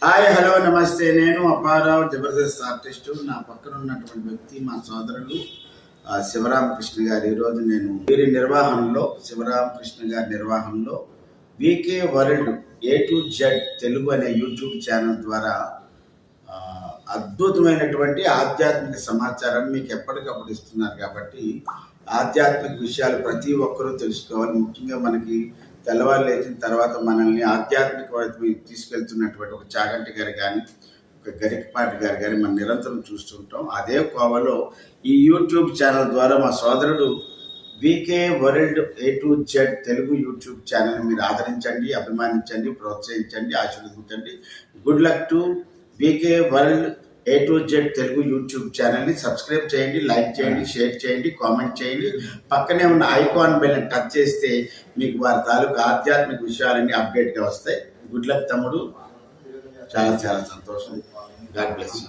Hi hello నమస్తే. నేను Apparao, Jabardasth artist. నా పక్కన ఉన్నటువంటి వ్యక్తి మా సోదరుడు శివరామకృష్ణ గారు. ఈరోజు నేను వీరి నిర్వహణలో, శివరామకృష్ణ గారి నిర్వహణలో VK World A to Z Telugu అనే యూట్యూబ్ ఛానల్ ద్వారా అద్భుతమైనటువంటి ఆధ్యాత్మిక సమాచారాన్ని మీకు ఎప్పటికప్పుడు ఇస్తున్నారు. కాబట్టి ఆధ్యాత్మిక విషయాలు ప్రతి ఒక్కరూ తెలుసుకోవాలి. ముఖ్యంగా మనకి తెల్లవారు లేచిన తర్వాత మనల్ని ఆధ్యాత్మిక వైపు తీసుకెళ్తున్నటువంటి ఒక చాగంటి గారు కానీ, ఒక గరికపాటి గారు కానీ మనం నిరంతరం చూస్తుంటాం. అదే కోవలో ఈ యూట్యూబ్ ఛానల్ ద్వారా మా సోదరుడు VK World A to Z Telugu YouTube channel మీరు ఆదరించండి, అభిమానించండి, ప్రోత్సహించండి, ఆశీర్వదించండి. Good luck to VK World A to Z Telugu YouTube ఛానల్ని సబ్స్క్రైబ్ చేయండి, లైక్ చేయండి, షేర్ చేయండి, కామెంట్ చేయండి. పక్కనే ఉన్న ఐకాన్ బెల్ని టచ్ చేస్తే మీకు వారి తాలూకు ఆధ్యాత్మిక విషయాలన్నీ అప్డేట్గా వస్తాయి. గుడ్ లక్ తమ్ముడు. చాలా చాలా సంతోషం. God bless you.